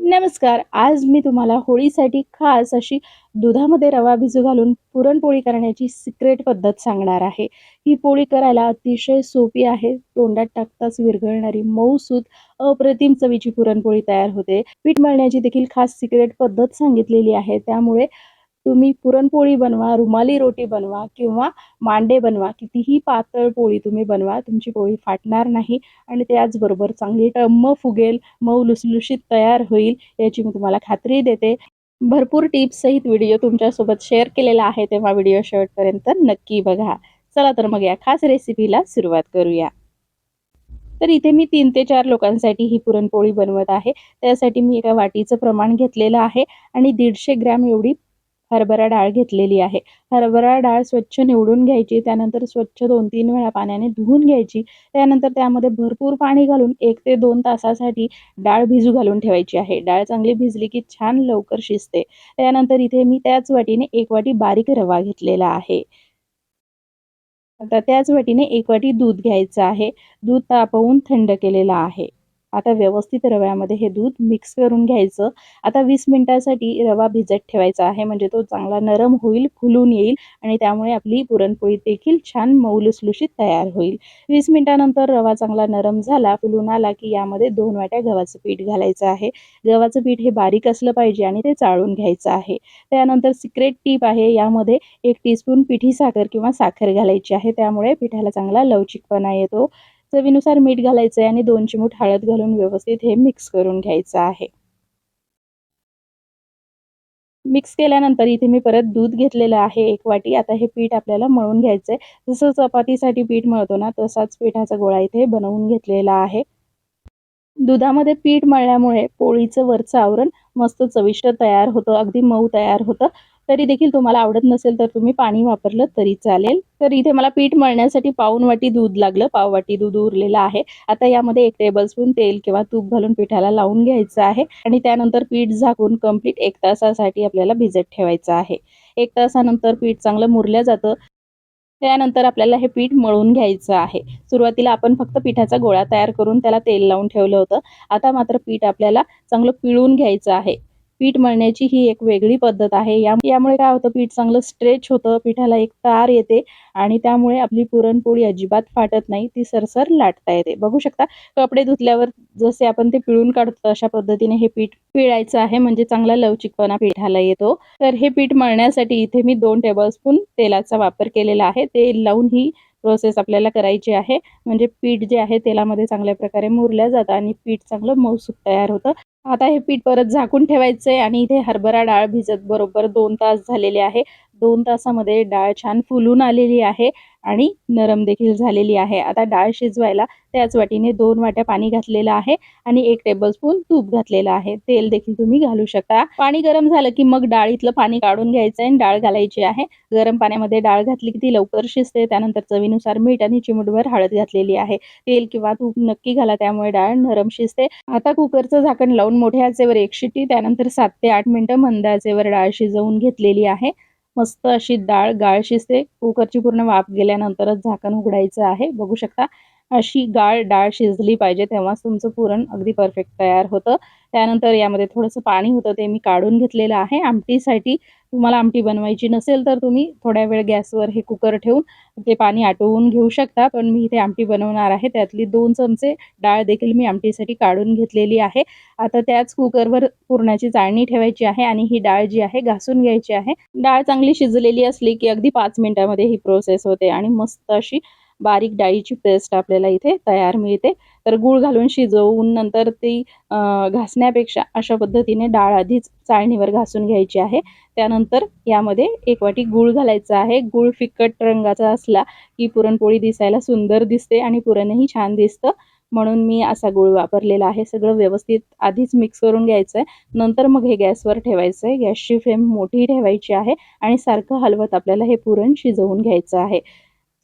नमस्कार. आज मी तुम्हाला होळीसाठी खास अशी दुधामध्ये रवा भिजू घालून पुरणपोळी करण्याची सिक्रेट पद्धत सांगणार आहे. ही पोळी करायला अतिशय सोपी आहे. तोंडात टाकताच विरघळणारी मऊसूत अप्रतिम चवीची पुरणपोळी तयार होते. पीठ मळण्याची देखील खास सिक्रेट पद्धत सांगितलेली आहे. त्यामुळे तुम्ही पुरणपोळी बनवा, रुमाली रोटी बनवा किंवा मांडे बनवा. कितीही पातळ पोळी तुम्ही बनवा, तुमची पोळी फाटणार नाही आणि त्याचबरोबर चांगली टम्म फुगेल, मऊ लुसलुशीत तयार होईल याची मी तुम्हाला खात्री देते. भरपूर टिप्स सहित व्हिडिओ तुमच्यासोबत शेअर केलेला आहे, तेव्हा व्हिडिओ शेवटपर्यंत नक्की बघा. चला तर मग या खास रेसिपीला सुरुवात करूया. तर इथे मी 3 ते 4 लोकांसाठी ही पुरणपोळी बनवत आहे. त्यासाठी मी एका वाटीचं प्रमाण घेतलेलं आहे आणि 150 ग्रॅम एवढी हरभरा डाळ घेतलेली आहे. हरभरा डाळ स्वच्छ निवडून घ्यायची, त्यानंतर स्वच्छ 2-3 वेळा पाण्याने धुवून घ्यायची. त्यानंतर त्यामध्ये भरपूर पाणी घालून 1 ते 2 तासासाठी डाळ भिजू घालून ठेवायची आहे. डाळ चांगली भिजली की छान लवकर शिजते. त्यानंतर इथे मी त्याच वाटीने 1 वाटी बारीक रवा घेतलेला आहे. आता त्याच वाटीने 1 वाटी दूध घ्यायचं आहे. दूध तापवून थंड केलेलं आहे. आता व्यवस्थित रव्यामध्ये हे दूध मिक्स करून घ्यायचं. आता 20 मिनिटासाठी रवा भिजत ठेवायचा आहे, म्हणजे तो चांगला नरम होईल, फुलून येईल आणि त्यामुळे आपली पुरणपोळी देखील छान मऊ लुसलुशीत तयार होईल. 20 मिनिटानंतर रवा चांगला नरम झाला, फुलून आला की यामध्ये 2 वाट्या गव्हाचं पीठ घालायचं आहे. गव्हाचं पीठ हे बारीक असलं पाहिजे आणि ते चाळून घ्यायचं आहे. त्यानंतर सिक्रेट टीप आहे, यामध्ये 1 टीस्पून पिठी साखर किंवा साखर घालायची आहे. त्यामुळे पिठाला चांगला लवचिकपणा येतो. चवीनुसार मीठ घालायचं आहे आणि 2 चिमूट हळद घालून व्यवस्थित हे मिक्स करून घ्यायचं आहे. मिक्स केल्यानंतर इथे मी परत दूध घेतलेलं आहे 1 वाटी. आता हे पीठ आपल्याला मळून घ्यायचंय. जसं चपातीसाठी पीठ मळतो ना, तसाच पिठाचा गोळा इथे बनवून घेतलेला आहे. दुधामध्ये पीठ मळल्यामुळे पोळीचं वरचं आवरण मस्त चविष्ट तयार होतं, अगदी मऊ तयार होतं. तरी देखील तुम्हाला आवडत नसेल तर तुम्ही पाणी वापरलं तरी चालेल. तर इथे मला पीठ मळण्यासाठी पाऊण वाटी दूध लागलं, पाव वाटी दूध उरलेलं आहे. आता यामध्ये 1 टेबलस्पून तेल किंवा तूप घालून पिठाला लावून घ्यायचं आहे आणि त्यानंतर पीठ झाकून कंप्लीट 1 तासासाठी आपल्याला भिजत ठेवायचं आहे. 1 तासानंतर पीठ चांगलं मुरलं जातं. त्यानंतर आपल्याला हे पीठ मळून घ्यायचं आहे. सुरुवातीला आपण फक्त पिठाचा गोळा तयार करून त्याला तेल लावून ठेवलं होतं. आता मात्र पीठ आपल्याला चांगलं पिळून घ्यायचं आहे. पीठ मळण्याची ही एक वेगळी पद्धत आहे. यामुळे काय होतं, पीठ चांगलं स्ट्रेच होतं, पिठाला एक तार येते आणि त्यामुळे आपली पुरणपोळी अजिबात फाटत नाही, ती सरसर लाटता येते. बघू शकता, कपडे धुतल्यावर जसे आपण ते पिळून काढतो तशा पद्धतीने हे पीठ पिळायचं आहे, म्हणजे चांगला लवचिकपणा पिठाला येतो. तर हे पीठ मळण्यासाठी इथे मी 2 टेबलस्पून तेलाचा वापर केलेला आहे. तेल लावून ही प्रोसेस आपल्याला करायची आहे, म्हणजे पीठ जे आहे तेलामध्ये चांगल्या प्रकारे मुरलं जातं आणि पीठ चांगलं मऊसूत तयार होतं. आता हे पीठ परत झाकून ठेवायचंय आणि इथे हरभरा डाळ भिजत बरोबर 2 तास झालेले आहे. 2 तासामध्ये डाळ छान फुलून आलेली आहे आणि नरम देखील झालेली आहे. आता डाळ शिजवायला त्याच वाटीने 2 वाट्या पाणी घातलेलं आहे आणि 1 टेबलस्पून तूप घातलेलं आहे. तेल देखील तुम्ही घालू शकता. पाणी गरम झालं की मग डाळीतलं पाणी काढून घ्यायचं आणि डाळ घालायची आहे. गरम पाण्यामध्ये डाळ घातली की ती लवकर शिजते. त्यानंतर चवीनुसार मीठ आणि चिमूटभर हळद घातलेली आहे. तेल किंवा तूप नक्की घाला, त्यामुळे डाळ नरम शिजते. आता कुकरचं झाकण लावून मोठ्या आचेवर 1 शिट्टी, त्यानंतर 7 ते 8 मिनिटं मंद आचेवर डाळ शिजवून घेतलेली आहे. मस्त अशी डाळ गाळ शिजते. कुकरची पूर्ण वाफ गेल्यानंतरच झाकण उघडायचं आहे. बघू शकता, अशी गाळ डाळ शिजली पाहिजे, तेव्हाच तुमचं पुरण अगदी परफेक्ट तयार होतं. त्यानंतर यामध्ये थोडंसं पाणी होतं, ते मी काढून घेतलेलं आहे आमटीसाठी. तुम्हाला आमटी बनवायची नसेल तर तुम्ही थोड्या वेळ गॅसवर हे कुकर ठेवून ते पाणी आटवून घेऊ शकता. पण मी इथे आमटी बनवणार आहे, त्यातली 2 चमचे डाळ देखील मी आमटीसाठी काढून घेतलेली आहे. आता त्याच कुकरवर पुरणाची चाळणी ठेवायची आहे आणि ही डाळ जी आहे घासून घ्यायची आहे. डाळ चांगली शिजलेली असली की अगदी 5 मिनिटांमध्ये ही प्रोसेस होते आणि मस्त अशी बारीक डाळीची पेस्ट आपल्याला इथे तयार मिळते. तर गूळ घालून शिजवून नंतर ती घासण्यापेक्षा अशा पद्धतीने डाळ आधीच चाळणीवर घासून घ्यायची आहे. त्यानंतर यामध्ये 1 वाटी गूळ घालायचा आहे. गूळ फिकट रंगाचा असला की पुरणपोळी दिसायला सुंदर दिसते आणि पुरणही छान दिसतं, म्हणून मी असा गूळ वापरलेला आहे. सगळं व्यवस्थित आधीच मिक्स करून घ्यायचं आहे. नंतर मग हे गॅसवर ठेवायचं आहे. गॅसची फ्लेम मोठी ठेवायची आहे आणि सारखं हलवत आपल्याला हे पुरण शिजवून घ्यायचं आहे.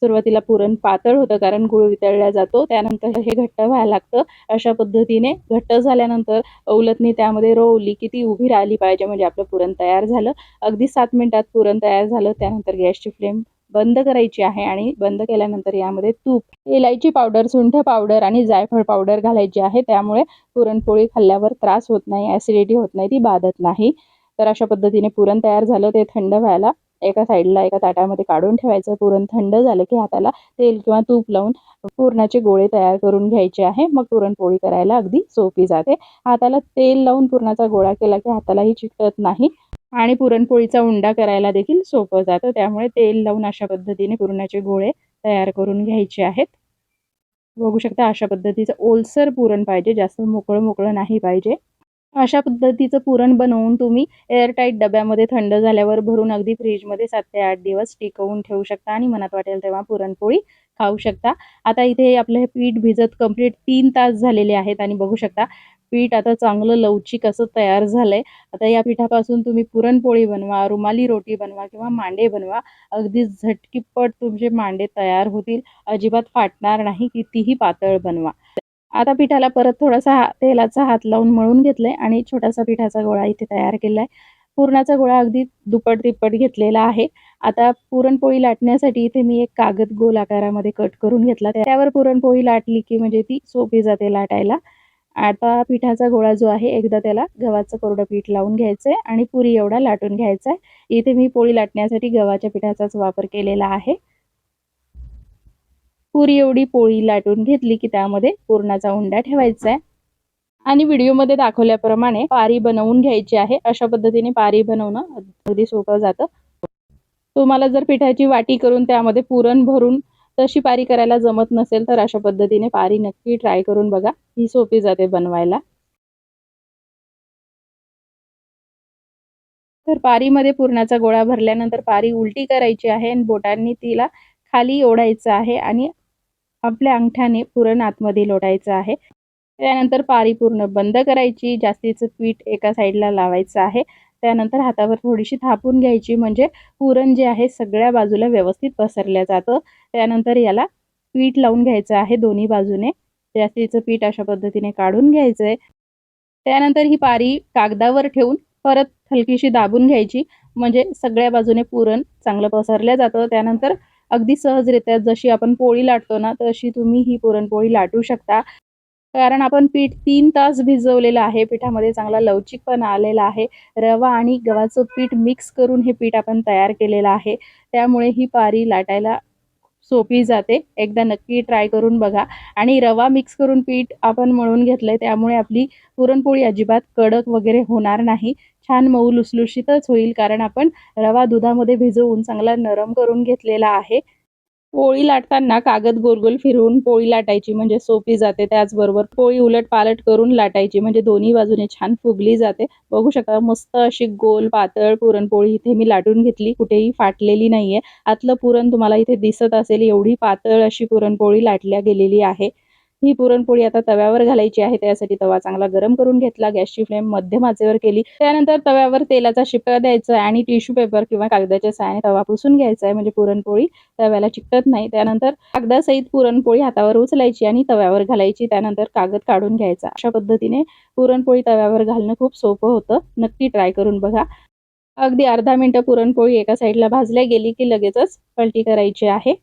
सुरुवातीला पुरण पातळ होतं कारण गूळ वितळला जातो. त्यानंतर हे घट्ट व्हायला लागतं. अशा पद्धतीने घट्ट झाल्यानंतर उलथणी त्यामध्ये रोवली की ती उभी राहिली पाहिजे, म्हणजे आपलं पुरण तयार झालं. अगदी 7 मिनिटात पुरण तयार झालं. त्यानंतर गॅसची फ्लेम बंद करायची आहे आणि बंद केल्यानंतर यामध्ये तूप, इलायची पावडर, सुंठ पावडर आणि जायफळ पावडर घालायची आहे. त्यामुळे पुरणपोळी खाल्ल्यावर त्रास होत नाही, ॲसिडिटी होत नाही, ती बाधत नाही. तर अशा पद्धतीने पुरण तयार झालं. ते थंड व्हायला एका साईडला एका ताटामध्ये काढून ठेवायचं. पुरण थंड झालं की हाताला तेल किंवा तूप लावून पुरणाचे गोळे तयार करून घ्यायचे आहे. मग पुरणपोळी करायला अगदी सोपी जाते. हाताला तेल लावून पुरणाचा गोळा केला की हातालाही चिकटत नाही आणि पुरणपोळीचा उंडा करायला देखील सोपं जातं. त्यामुळे तेल लावून अशा पद्धतीने पुरणाचे गोळे तयार करून घ्यायचे आहेत. बघू शकता अशा पद्धतीचं ओलसर पुरण पाहिजे, जास्त मोकळं नाही पाहिजे. अशा पद्धतीचं पुरण बनवून तुम्ही एअरटाईट डब्यामध्ये थंड झाल्यावर भरून अगदी फ्रीजमध्ये 7 ते 8 दिवस टिकवून ठेवू शकता आणि मनात वाटेल तेव्हा पुरणपोळी खाऊ शकता. आता इथे आपलं हे पीठ भिजत कंप्लीट 3 तास झालेले आहेत आणि बघू शकता पीठ आता चांगलं लवचिक असं तयार झालंय. आता या पिठापासून तुम्ही पुरणपोळी बनवा, रुमाली रोटी बनवा किंवा मांडे बनवा. अगदी झटकीपट तुमचे मांडे तयार होतील. अजिबात फाटणार नाही, कितीही पातळ बनवा. आता पिठाला परत थोडासा तेलाचा हात लावून मळून घेतलंय आणि छोटासा पिठाचा गोळा इथे तयार केलाय. पुरणाचा गोळा अगदी दुप्पट-तिप्पट घेतलेला आहे. आता पुरणपोळी लाटण्यासाठी इथे मी एक कागद गोल आकारामध्ये कट करून घेतला. त्यावर पुरणपोळी लाटली की म्हणजे ती सोपी जाते लाटायला. आता पिठाचा गोळा जो आहे एकदा त्याला गव्हाचं कोरडं पीठ लावून घ्यायचंय आणि पुरी एवढा लाटून घ्यायचा आहे. इथे मी पोळी लाटण्यासाठी गव्हाच्या पिठाचाच वापर केलेला आहे. पुरी एवढी पोळी लाटून घेतली की त्यामध्ये पुरणाचा उंडा ठेवायचा आहे आणि व्हिडिओमध्ये दाखवल्याप्रमाणे पारी बनवून घ्यायची आहे. अशा पद्धतीने पारी बनवणं अगदी सोपं जातं. तुम्हाला जर पिठाची वाटी करून त्यामध्ये पुरण भरून तशी पारी करायला जमत नसेल तर अशा पद्धतीने पारी नक्की ट्राय करून बघा. ही सोपी जाते बनवायला. तर पारीमध्ये पुरणाचा गोळा भरल्यानंतर पारी उलटी करायची आहे आणि बोटांनी तिला खाली ओढायचं आहे आणि आपल्या अंगठ्याने पुरण आतमध्ये लोटायचं आहे. त्यानंतर पारी पूर्ण बंद करायची. जास्तीचं पीठ एका साईडला लावायचं आहे. त्यानंतर हातावर थोडीशी थापून घ्यायची म्हणजे पुरण जे आहे सगळ्या बाजूला व्यवस्थित पसरलं जातं. त्यानंतर याला पीठ लावून घ्यायचं आहे दोन्ही बाजूने. जास्तीचं पीठ अशा पद्धतीने काढून घ्यायचंय. त्यानंतर ही पारी कागदावर ठेवून परत हलकीशी दाबून घ्यायची म्हणजे सगळ्या बाजूने पुरण चांगलं पसरलं जातं. त्यानंतर अगदी सहजरित्या जशी आपण पोळी लाटतो ना तशी तुम्ही ही पुरणपोळी लाटू शकता. कारण आपण पीठ 3 तास भिजवलेलं आहे. पिठामध्ये चांगला लवचिकपणा आलेला आहे. रवा आणि गव्हाचं पीठ मिक्स करून हे पीठ आपण तयार केलेलं आहे. त्यामुळे ही पारी लाटायला सोपी जाते. एकदा नक्की ट्राय करून बघा आणि रवा मिक्स करून पीठ आपण मळून घेतलंय त्यामुळे आपली पुरणपोळी अजिबात कडक वगैरे होणार नाही. छान मऊ लुसलुशीतच होईल कारण आपण रवा दुधामध्ये भिजवून चांगला नरम करून घेतलेला आहे. पोळी लाटताना कागद गोल-गोल फिरवून पोळी लाटायची म्हणजे सोपी जाते. त्याचबरोबर पोळी उलट-पालट करून लाटायची म्हणजे दोन्ही बाजूने छान फुगली जाते. बघू शकता मस्त अशी गोल पातळ पुरणपोळी इथे मी लाटून घेतली. कुठेही फाटलेली नाहीये. आतलं पुरण तुम्हाला इथे दिसत असेल एवढी पातळ अशी पुरणपोळी लाटल्या गेलेली आहे. ही पुरणपोळी आता तव्यावर घालायची आहे. त्यासाठी तवा चांगला गरम करून घेतला. गॅसची फ्लेम मध्यम आचेवर केली. त्यानंतर तव्यावर तेलाचा शिपका द्यायचा आणि टिश्यू पेपर किंवा कागदाच्या सहाय्याने तवा पुसून घ्यायचा आहे म्हणजे पुरणपोळी तव्याला चिकटत नाही. त्यानंतर कागदासहित पुरणपोळी हातावर उचलायची आणि तव्यावर घालायची. त्यानंतर कागद काढून घ्यायचा. अशा पद्धतीने पुरणपोळी तव्यावर घालणं खूप सोपं होतं. नक्की ट्राय करून बघा. अगदी अर्धा मिनिटं पुरणपोळी एका साईडला भाजल्या गेली की लगेचच पलटी करायची आहे.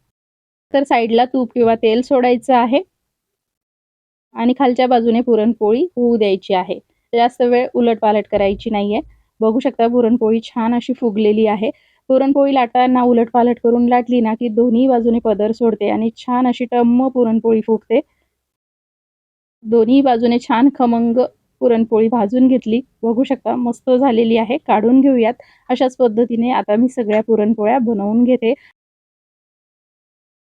तर साईडला तूप किंवा तेल सोडायचं आहे आणि खालच्या बाजूने पुरणपोळी होऊ द्यायची आहे. जास्त वेळ उलटपालट करायची नाहीये. बघू शकता पुरणपोळी छान अशी फुगलेली आहे. पुरणपोळी लाटताना उलटपालट करून लाटली ना की दोन्ही बाजूने पदर सोडते आणि छान अशी टम्म पुरणपोळी फुगते. दोन्ही बाजूने छान खमंग पुरणपोळी भाजून घेतली. बघू शकता मस्त झालेली आहे. काढून घेऊयात. अशाच पद्धतीने आता मी सगळ्या पुरणपोळ्या बनवून घेते.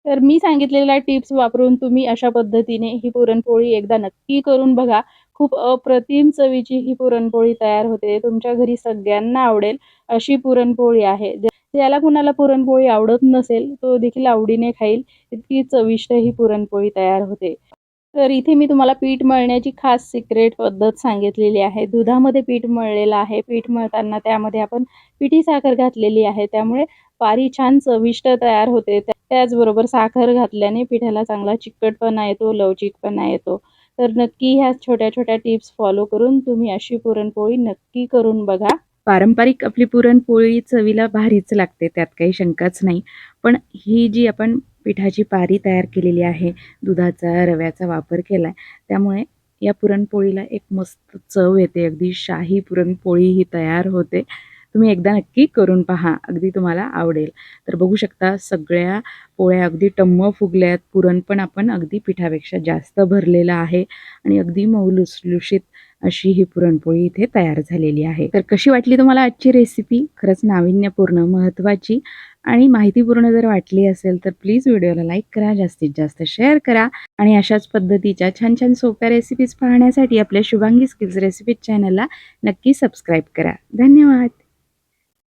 तर मी सांगितलेल्या टिप्स वापरून तुम्ही अशा पद्धतीने ही पुरणपोळी एकदा नक्की करून बघा. खूप अप्रतिम चवीची ही पुरणपोळी तयार होते. तुमच्या घरी सगळ्यांना आवडेल अशी पुरणपोळी आहे. ज्याला कुणाला पुरणपोळी आवडत नसेल तो देखील आवडीने खाईल. इतकी चविष्ट ही पुरणपोळी तयार होते. तर इथे मी तुम्हाला पीठ मळण्याची खास सिक्रेट पद्धत सांगितलेली आहे. दुधामध्ये पीठ मळलेलं आहे. पीठ मळताना त्यामध्ये आपण पिठी साखर घातलेली आहे. त्यामुळे पारी छान चविष्ट तयार होते. त्याचबरोबर साखर घातल्याने पिठाला चांगला चिकटपणा येतो, लवचिकपणा येतो. तर नक्की ह्या छोट्या-छोट्या टिप्स फॉलो करून तुम्ही अशी पुरणपोळी नक्की करून बघा. पारंपरिक आपली पुरणपोळी चवीला भारीच लागते, त्यात काही शंकाच नाही. पण ही जी आपण पिठाची पारी तयार केलेली आहे, दुधाचा, रव्याचा वापर केला आहे, त्यामुळे या पुरणपोळीला एक मस्त चव येते. अगदी शाही पुरणपोळी ही तयार होते. तुम्ही एकदा नक्की करून पहा, अगदी तुम्हाला आवडेल. तर बघू शकता सगळ्या पोळ्या अगदी टम्म फुगल्यात. पुरण पण आपण अगदी पिठापेक्षा जास्त भरलेलं आहे आणि अगदी मऊ लुसलुशीत अशी ही पुरणपोळी इथे तयार झालेली आहे. तर कशी वाटली तुम्हाला आजची रेसिपी? खरंच नाविन्यपूर्ण, महत्त्वाची आणि माहितीपूर्ण जर वाटली असेल तर प्लीज व्हिडिओला लाईक करा, जास्तीत जास्त शेअर करा आणि अशाच पद्धतीच्या छान छान सोप्या रेसिपीज पाहण्यासाठी आपल्या शुभांगी किड्स रेसिपीज चॅनलला नक्की सबस्क्राईब करा. धन्यवाद.